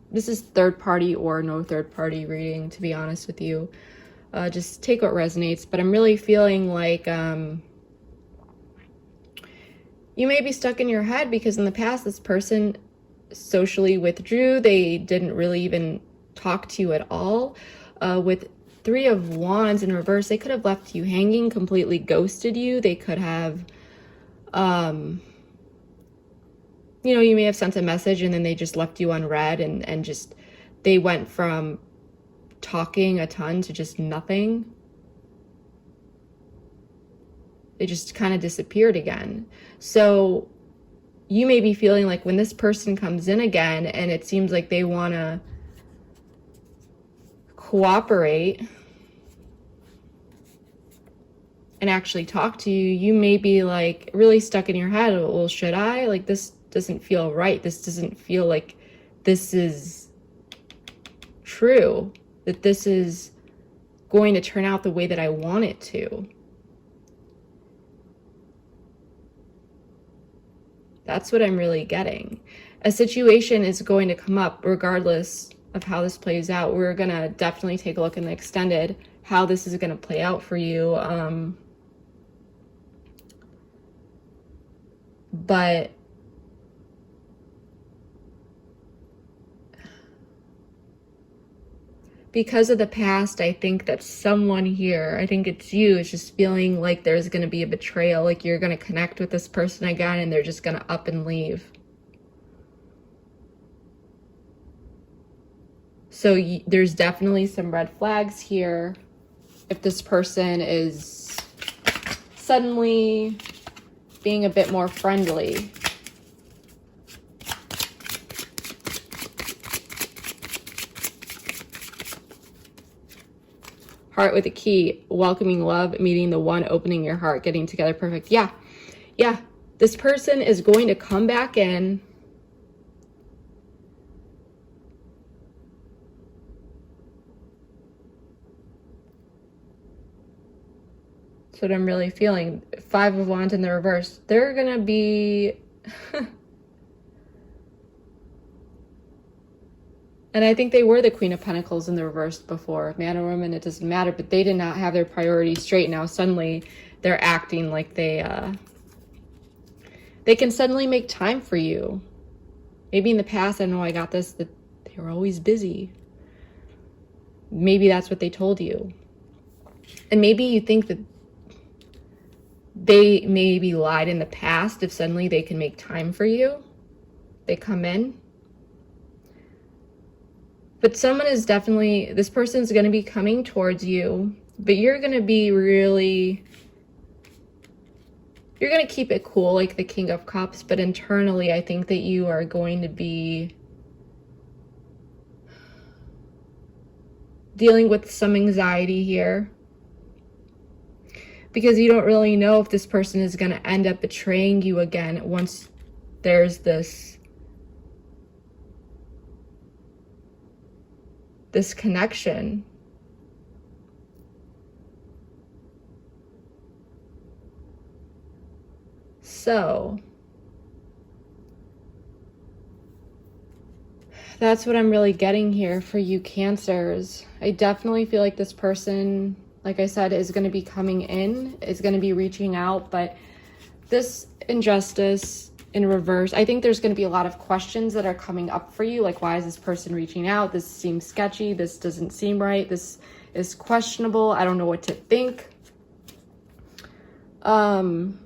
this is third-party or no third-party reading, to be honest with you. Just take what resonates. But I'm really feeling like you may be stuck in your head because in the past, this person socially withdrew. They didn't really even talk to you at all. With Three of Wands in reverse. They could have left you hanging, completely ghosted you. They could have, you know, you may have sent a message and then they just left you unread, and just, they went from talking a ton to just nothing. They just kind of disappeared again. So you may be feeling like when this person comes in again and it seems like they want to cooperate and actually talk to you, you may be like really stuck in your head. Well, should I? Like, this doesn't feel right. This doesn't feel like this is true, that this is going to turn out the way that I want it to. That's what I'm really getting. A situation is going to come up regardless of how this plays out. We're going to definitely take a look in the extended how this is going to play out for you. But because of the past, I think that someone here, I think it's you, is just feeling like there's going to be a betrayal, like you're going to connect with this person again and they're just going to up and leave. So there's definitely some red flags here. If this person is suddenly being a bit more friendly. Heart with a key, welcoming love, meeting the one, opening your heart, getting together, perfect. Yeah. This person is going to come back in. That's what I'm really feeling. Five of Wands in the reverse. They're going to be... And I think they were the Queen of Pentacles in the reverse before. Man or woman, it doesn't matter. But they did not have their priorities straight. Now suddenly they're acting like they can suddenly make time for you. Maybe in the past, I know I got this, that they were always busy. Maybe that's what they told you. And maybe you think that they maybe lied in the past if suddenly they can make time for you. They come in. But someone is definitely, this person's going to be coming towards you, but you're going to be really, you're going to keep it cool like the King of Cups, but internally I think that you are going to be dealing with some anxiety here. Because you don't really know if this person is going to end up betraying you again once there's this connection. So that's what I'm really getting here for you Cancers. I definitely feel like this person, like I said, is going to be coming in, is going to be reaching out, but this injustice in reverse, I think there's going to be a lot of questions that are coming up for you. Like, why is this person reaching out? This seems sketchy. This doesn't seem right. This is questionable. I don't know what to think. And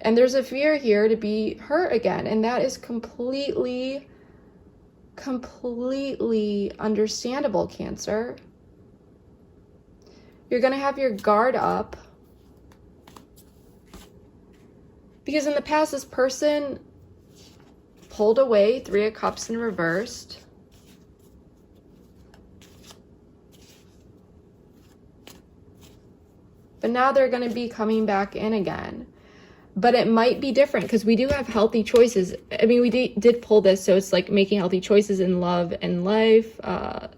there's a fear here to be hurt again. And that is completely understandable, Cancer. You're going to have your guard up. Because in the past, this person pulled away, Three of Cups in reversed. But now they're going to be coming back in again. But it might be different because we do have healthy choices. I mean, we did pull this, so it's like making healthy choices in love and life,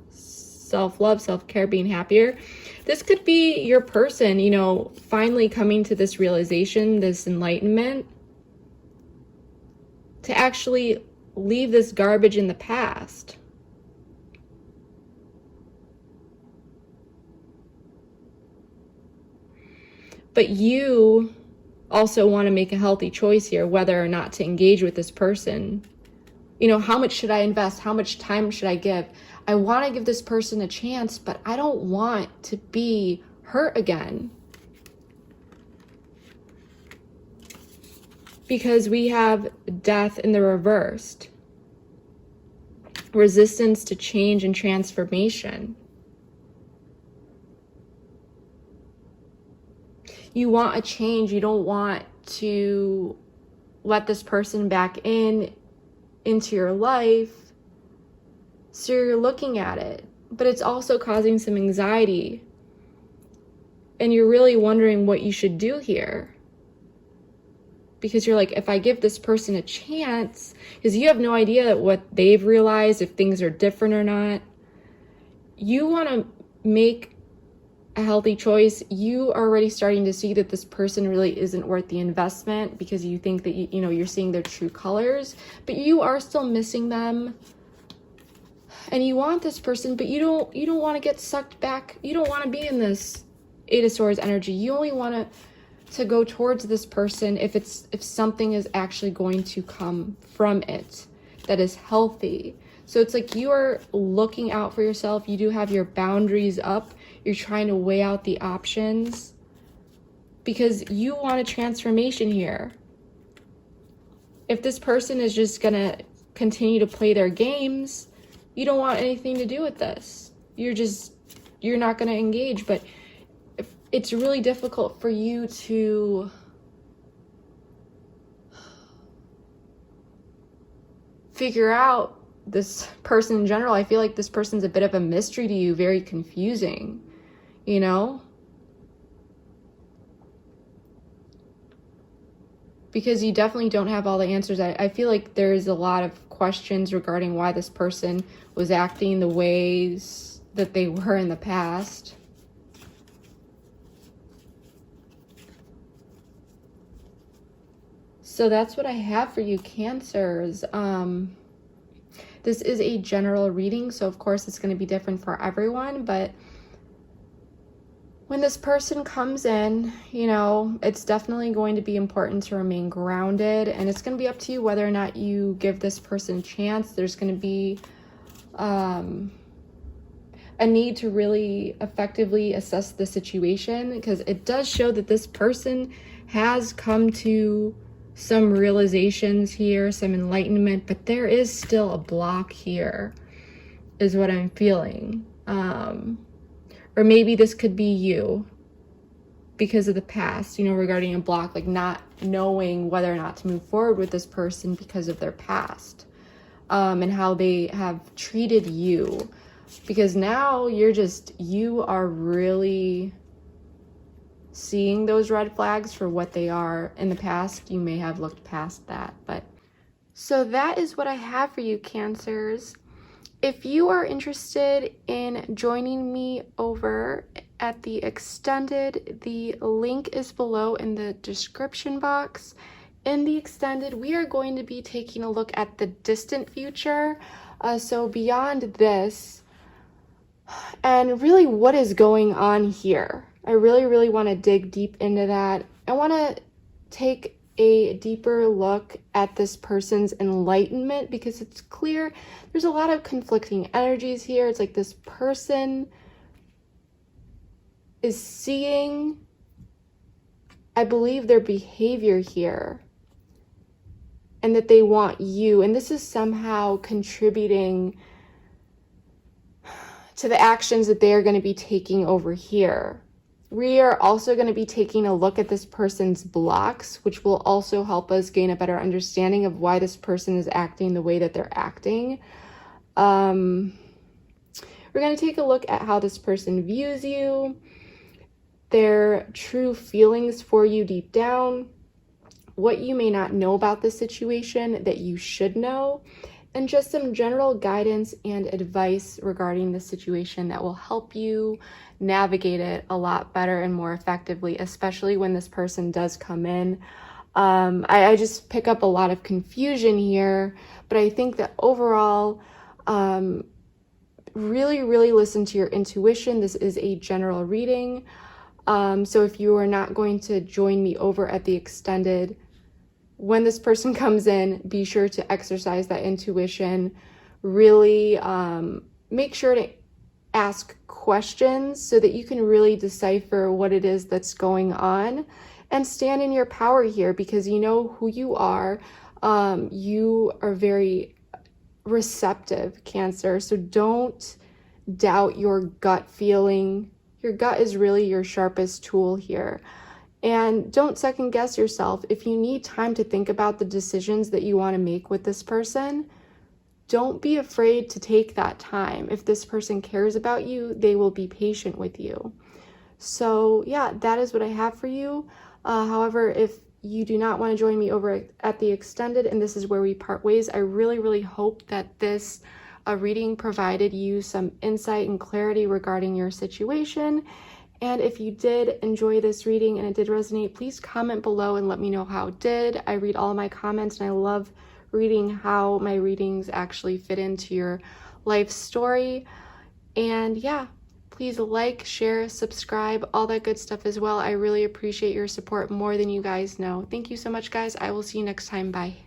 self-love, self-care, being happier. This could be your person, you know, finally coming to this realization, this enlightenment, to actually leave this garbage in the past. But you also want to make a healthy choice here, whether or not to engage with this person. You know, how much should I invest? How much time should I give? I want to give this person a chance, but I don't want to be hurt again. Because we have death in the reversed. Resistance to change and transformation. You want a change. You don't want to let this person back into your life. So you're looking at it, but it's also causing some anxiety. And you're really wondering what you should do here. Because you're like, if I give this person a chance, because you have no idea what they've realized, if things are different or not. You want to make a healthy choice. You are already starting to see that this person really isn't worth the investment because you think that, you know, you're seeing their true colors, but you are still missing them. And you want this person, but you don't want to get sucked back. You don't want to be in this Eight of Swords energy. You only want to go towards this person if something is actually going to come from it that is healthy. So it's like you are looking out for yourself. You do have your boundaries up. You're trying to weigh out the options because you want a transformation here. If this person is just gonna continue to play their games, you don't want anything to do with this. You're not gonna engage, but it's really difficult for you to figure out this person in general. I feel like this person's a bit of a mystery to you, very confusing, you know? Because you definitely don't have all the answers. I feel like there's a lot of questions regarding why this person was acting the ways that they were in the past. So that's what I have for you, Cancers. This is a general reading, so of course it's going to be different for everyone, but when this person comes in, you know, it's definitely going to be important to remain grounded, and it's going to be up to you whether or not you give this person a chance. There's going to be a need to really effectively assess the situation, because it does show that this person has come to some realizations here, some enlightenment, but there is still a block here, is what I'm feeling. Or maybe this could be you because of the past, you know, regarding a block, like not knowing whether or not to move forward with this person because of their past, and how they have treated you. Because now you are really seeing those red flags for what they are. In the past, you may have looked past that. But so that is what I have for you, Cancers. If you are interested in joining me over at the extended, the link is below in the description box. In the extended, we are going to be taking a look at the distant future, so beyond this, and really what is going on here. I really want to dig deep into that. I want to take a deeper look at this person's enlightenment, because it's clear there's a lot of conflicting energies here. It's like this person is seeing, I believe, their behavior here, and that they want you, and this is somehow contributing to the actions that they are going to be taking over here. We are also going to be taking a look at this person's blocks, which will also help us gain a better understanding of why this person is acting the way that they're acting. We're going to take a look at how this person views you, their true feelings for you deep down, what you may not know about the situation that you should know, and just some general guidance and advice regarding the situation that will help you navigate it a lot better and more effectively, especially when this person does come in. I just pick up a lot of confusion here, but I think that overall, really listen to your intuition. This is a general reading. So if you are not going to join me over at the extended, when this person comes in, be sure to exercise that intuition. Really make sure to ask questions so that you can really decipher what it is that's going on, and stand in your power here, because you know who you are. You are very receptive, Cancer, so don't doubt your gut feeling. Your gut is really your sharpest tool here. And don't second guess yourself. If you need time to think about the decisions that you want to make with this person, don't be afraid to take that time. If this person cares about you, they will be patient with you. So yeah, that is what I have for you. However, if you do not want to join me over at the extended, and this is where we part ways, I really hope that this reading provided you some insight and clarity regarding your situation. And if you did enjoy this reading and it did resonate, please comment below and let me know how it did. I read all my comments, and I love reading how my readings actually fit into your life story. And yeah, please like, share, subscribe, all that good stuff as well. I really appreciate your support more than you guys know. Thank you so much, guys. I will see you next time. Bye.